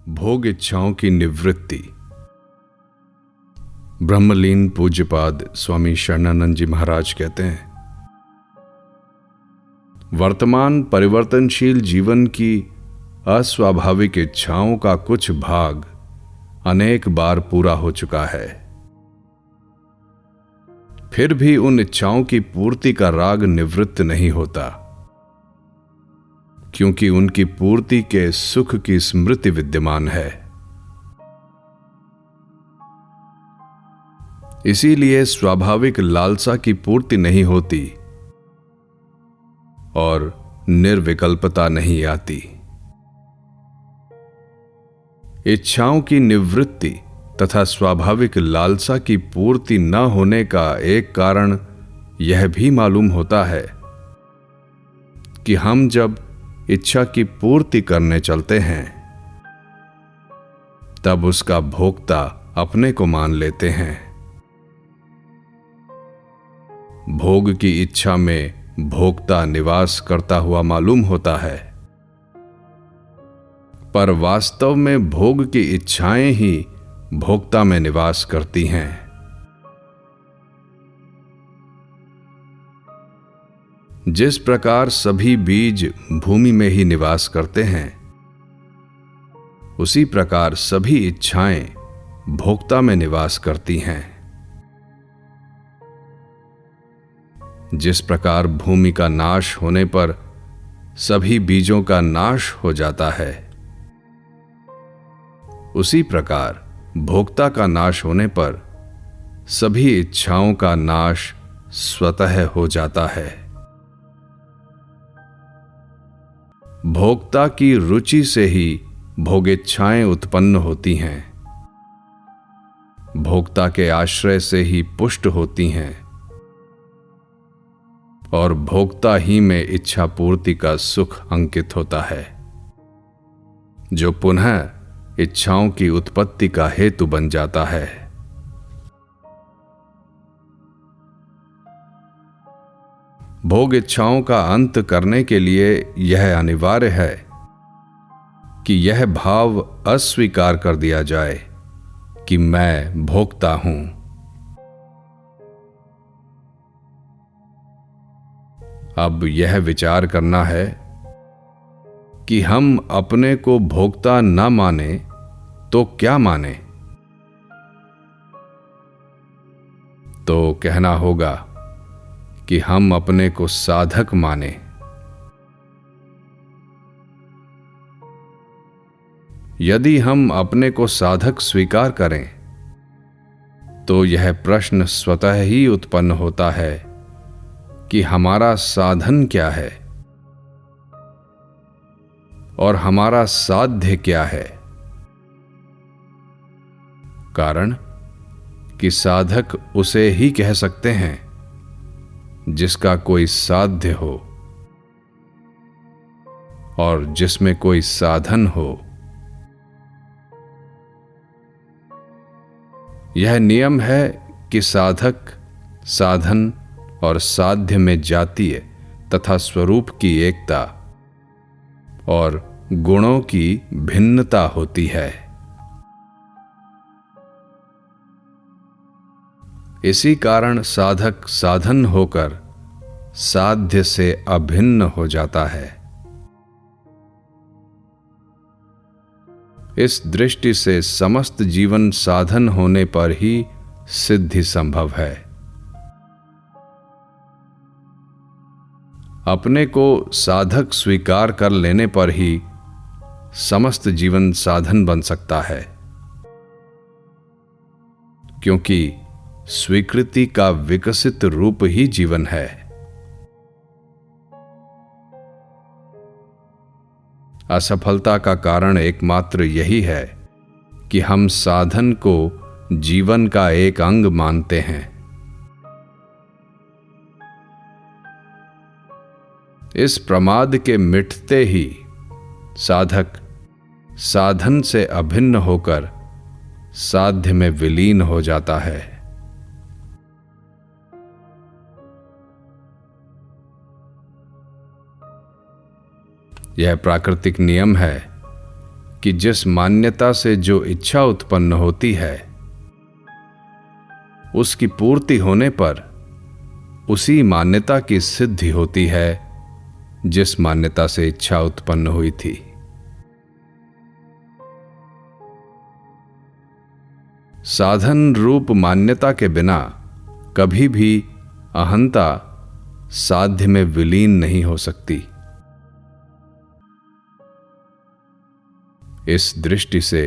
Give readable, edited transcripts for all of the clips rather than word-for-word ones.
भोग इच्छाओं की निवृत्ति। ब्रह्मलीन पूज्यपाद स्वामी शरणानंद जी महाराज कहते हैं, वर्तमान परिवर्तनशील जीवन की अस्वाभाविक इच्छाओं का कुछ भाग अनेक बार पूरा हो चुका है। फिर भी उन इच्छाओं की पूर्ति का राग निवृत्त नहीं होता, क्योंकि उनकी पूर्ति के सुख की स्मृति विद्यमान है। इसीलिए स्वाभाविक लालसा की पूर्ति नहीं होती और निर्विकल्पता नहीं आती। इच्छाओं की निवृत्ति तथा स्वाभाविक लालसा की पूर्ति न होने का एक कारण यह भी मालूम होता है कि हम जब इच्छा की पूर्ति करने चलते हैं तब उसका भोक्ता अपने को मान लेते हैं। भोग की इच्छा में भोक्ता निवास करता हुआ मालूम होता है, पर वास्तव में भोग की इच्छाएं ही भोक्ता में निवास करती हैं। जिस प्रकार सभी बीज भूमि में ही निवास करते हैं, उसी प्रकार सभी इच्छाएं भोक्ता में निवास करती हैं। जिस प्रकार भूमि का नाश होने पर सभी बीजों का नाश हो जाता है, उसी प्रकार भोक्ता का नाश होने पर सभी इच्छाओं का नाश स्वतः हो जाता है। भोक्ता की रुचि से ही भोगेच्छाएं उत्पन्न होती हैं, भोक्ता के आश्रय से ही पुष्ट होती हैं और भोक्ता ही में इच्छा पूर्ति का सुख अंकित होता है, जो पुनः इच्छाओं की उत्पत्ति का हेतु बन जाता है। भोग इच्छाओं का अंत करने के लिए यह अनिवार्य है कि यह भाव अस्वीकार कर दिया जाए कि मैं भोक्ता हूं। अब यह विचार करना है कि हम अपने को भोक्ता न माने तो क्या माने? तो कहना होगा कि हम अपने को साधक माने। यदि हम अपने को साधक स्वीकार करें तो यह प्रश्न स्वतः ही उत्पन्न होता है कि हमारा साधन क्या है और हमारा साध्य क्या है। कारण कि साधक उसे ही कह सकते हैं जिसका कोई साध्य हो और जिसमें कोई साधन हो। यह नियम है कि साधक, साधन और साध्य में जातीय तथा स्वरूप की एकता और गुणों की भिन्नता होती है। इसी कारण साधक साधन होकर साध्य से अभिन्न हो जाता है। इस दृष्टि से समस्त जीवन साधन होने पर ही सिद्धि संभव है। अपने को साधक स्वीकार कर लेने पर ही समस्त जीवन साधन बन सकता है, क्योंकि स्वीकृति का विकसित रूप ही जीवन है। असफलता का कारण एकमात्र यही है कि हम साधन को जीवन का एक अंग मानते हैं। इस प्रमाद के मिटते ही साधक साधन से अभिन्न होकर साध्य में विलीन हो जाता है। यह प्राकृतिक नियम है कि जिस मान्यता से जो इच्छा उत्पन्न होती है, उसकी पूर्ति होने पर उसी मान्यता की सिद्धि होती है जिस मान्यता से इच्छा उत्पन्न हुई थी। साधन रूप मान्यता के बिना कभी भी अहंता साध्य में विलीन नहीं हो सकती। इस दृष्टि से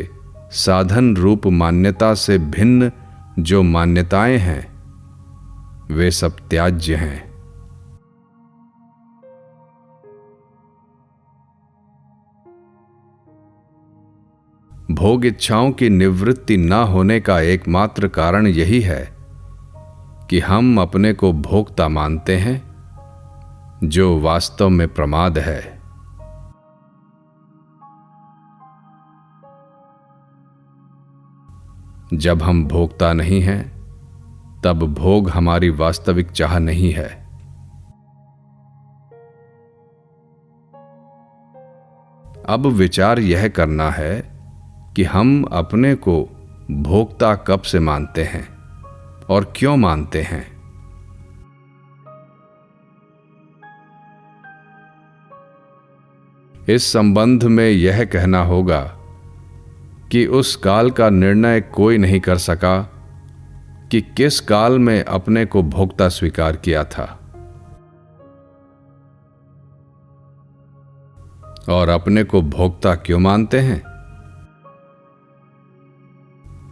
साधन रूप मान्यता से भिन्न जो मान्यताएं हैं वे सब त्याज्य हैं। भोग इच्छाओं की निवृत्ति न होने का एकमात्र कारण यही है कि हम अपने को भोक्ता मानते हैं, जो वास्तव में प्रमाद है। जब हम भोक्ता नहीं हैं, तब भोग हमारी वास्तविक चाह नहीं है। अब विचार यह करना है कि हम अपने को भोक्ता कब से मानते हैं और क्यों मानते हैं। इस संबंध में यह कहना होगा कि उस काल का निर्णय कोई नहीं कर सका कि किस काल में अपने को भोक्ता स्वीकार किया था और अपने को भोक्ता क्यों मानते हैं।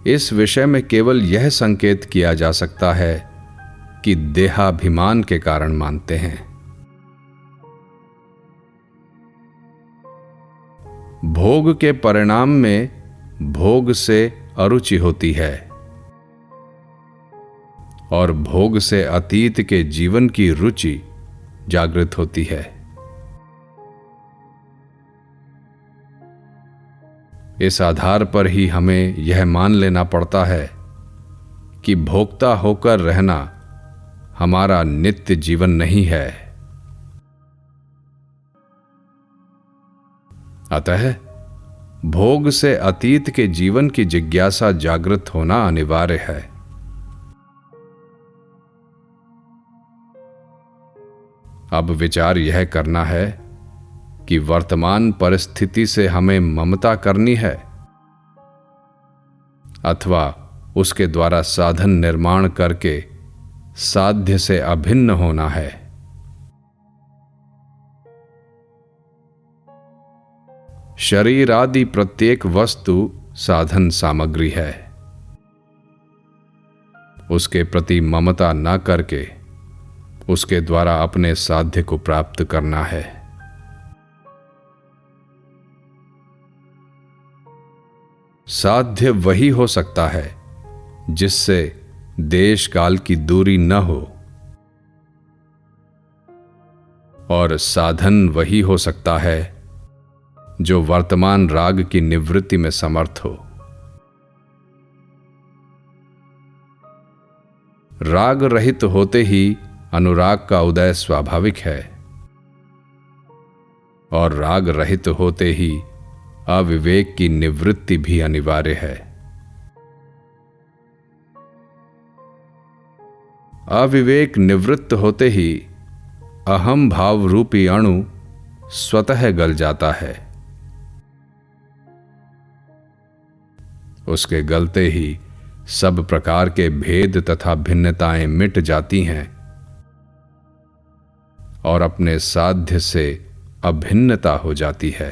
इस विषय में केवल यह संकेत किया जा सकता है कि देहाभिमान के कारण मानते हैं। भोग के परिणाम में भोग से अरुचि होती है और भोग से अतीत के जीवन की रुचि जागृत होती है। इस आधार पर ही हमें यह मान लेना पड़ता है कि भोक्ता होकर रहना हमारा नित्य जीवन नहीं है। अतः भोग से अतीत के जीवन की जिज्ञासा जागृत होना अनिवार्य है। अब विचार यह करना है कि वर्तमान परिस्थिति से हमें ममता करनी है अथवा उसके द्वारा साधन निर्माण करके साध्य से अभिन्न होना है। शरीर आदि प्रत्येक वस्तु साधन सामग्री है। उसके प्रति ममता न करके उसके द्वारा अपने साध्य को प्राप्त करना है। साध्य वही हो सकता है जिससे देश काल की दूरी न हो, और साधन वही हो सकता है जो वर्तमान राग की निवृत्ति में समर्थ हो। राग रहित होते ही अनुराग का उदय स्वाभाविक है और राग रहित होते ही अविवेक की निवृत्ति भी अनिवार्य है। अविवेक निवृत्त होते ही अहम भाव रूपी अणु स्वतः गल जाता है। उसके गलते ही सब प्रकार के भेद तथा भिन्नताएं मिट जाती हैं और अपने साध्य से अभिन्नता हो जाती है।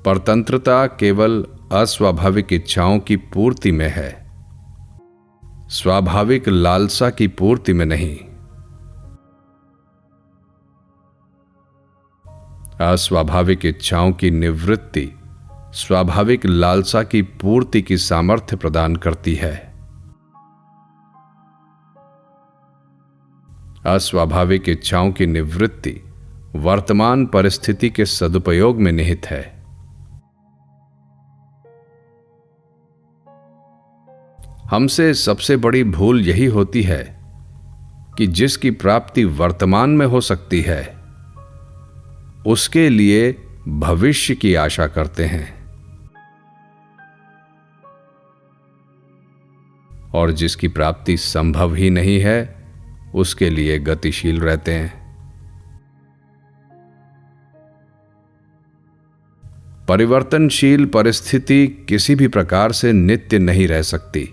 परतंत्रता केवल अस्वाभाविक इच्छाओं की पूर्ति में है, स्वाभाविक लालसा की पूर्ति में नहीं। अस्वाभाविक इच्छाओं की निवृत्ति स्वाभाविक लालसा की पूर्ति की सामर्थ्य प्रदान करती है। अस्वाभाविक इच्छाओं की निवृत्ति वर्तमान परिस्थिति के सदुपयोग में निहित है। हमसे सबसे बड़ी भूल यही होती है कि जिसकी प्राप्ति वर्तमान में हो सकती है उसके लिए भविष्य की आशा करते हैं, और जिसकी प्राप्ति संभव ही नहीं है उसके लिए गतिशील रहते हैं। परिवर्तनशील परिस्थिति किसी भी प्रकार से नित्य नहीं रह सकती।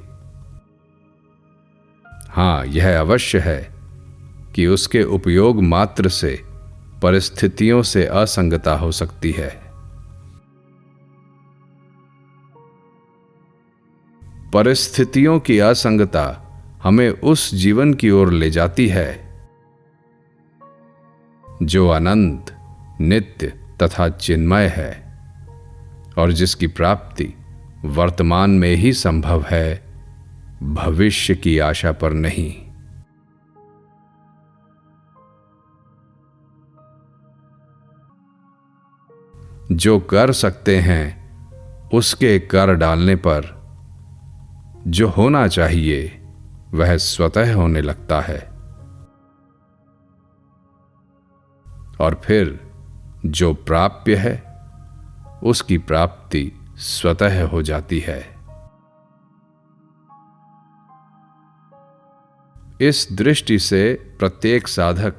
हां, यह अवश्य है कि उसके उपयोग मात्र से परिस्थितियों से असंगता हो सकती है। परिस्थितियों की असंगता हमें उस जीवन की ओर ले जाती है जो अनंत, नित्य तथा चिन्मय है, और जिसकी प्राप्ति वर्तमान में ही संभव है, भविष्य की आशा पर नहीं। जो कर सकते हैं उसके कर डालने पर जो होना चाहिए वह स्वतः होने लगता है, और फिर जो प्राप्य है उसकी प्राप्ति स्वतः हो जाती है। इस दृष्टि से प्रत्येक साधक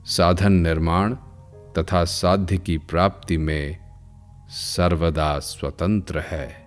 साधन निर्माण तथा साध्य की प्राप्ति में सर्वदा स्वतंत्र है।